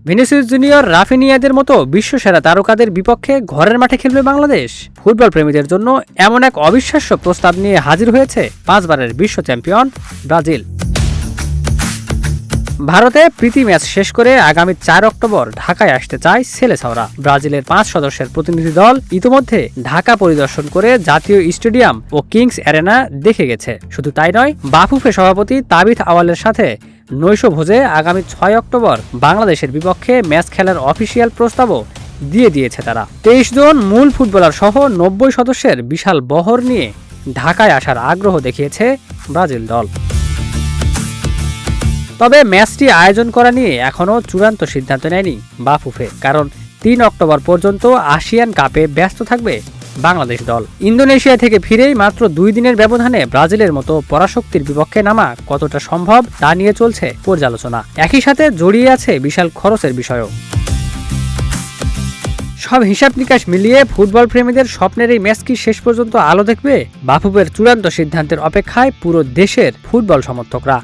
Vinicius junior, রাফিনিয়াদের মতো বিশ্বসেরা তারকাদের বিপক্ষে ঘরের মাঠে খেলবে বাংলাদেশ। ফুটবল প্রেমীদের জন্য এমন এক অবিশ্বাস্য প্রস্তাব নিয়ে হাজির হয়েছে 5 বারের বিশ্ব চ্যাম্পিয়ন ব্রাজিল। ভারতে প্রীতি ম্যাচ শেষ করে আগামী 4 অক্টোবর ঢাকায় আসতে চায় সেলেসাওরা। ব্রাজিলের 5 সদস্যের প্রতিনিধি দল ইতিমধ্যে ঢাকা পরিদর্শন করে জাতীয় স্টেডিয়াম ও কিংস অ্যারেনা দেখে গেছে। শুধু তাই নয়, বাফুফে সভাপতি তাবিথ আওয়ালের সাথে নৈশ ভোজে আগামী 6 অক্টোবর বাংলাদেশের বিপক্ষে ম্যাচ খেলার অফিসিয়াল প্রস্তাবও দিয়ে দিয়েছে তারা। 23 জন মূল ফুটবলার সহ 90 সদস্যের বিশাল বহর নিয়ে ঢাকায় আসার আগ্রহ দেখিয়েছে ব্রাজিল দল। তবে ম্যাচটি আয়োজন করা নিয়ে এখনও চূড়ান্ত সিদ্ধান্ত নেয়নি বাফুফে, কারণ 3 অক্টোবর পর্যন্ত আসিয়ান কাপে ব্যস্ত থাকবে বাংলাদেশ দল। ইন্দোনেশিয়া থেকে ফিরেই মাত্র 2 দিনের ব্যবধানে ব্রাজিলের মতো পরাশক্তির বিপক্ষে নামা কতটা সম্ভব তা নিয়ে চলছে পর্যালোচনা। একই সাথে জড়িয়ে আছে বিশাল খরচের বিষয়ও। সব হিসাব নিকাশ মিলিয়ে ফুটবল প্রেমীদের স্বপ্নের এই ম্যাচ কি শেষ পর্যন্ত আলো দেখবে? বাফুফের চূড়ান্ত সিদ্ধান্তের অপেক্ষায় পুরো দেশের ফুটবল সমর্থকরা।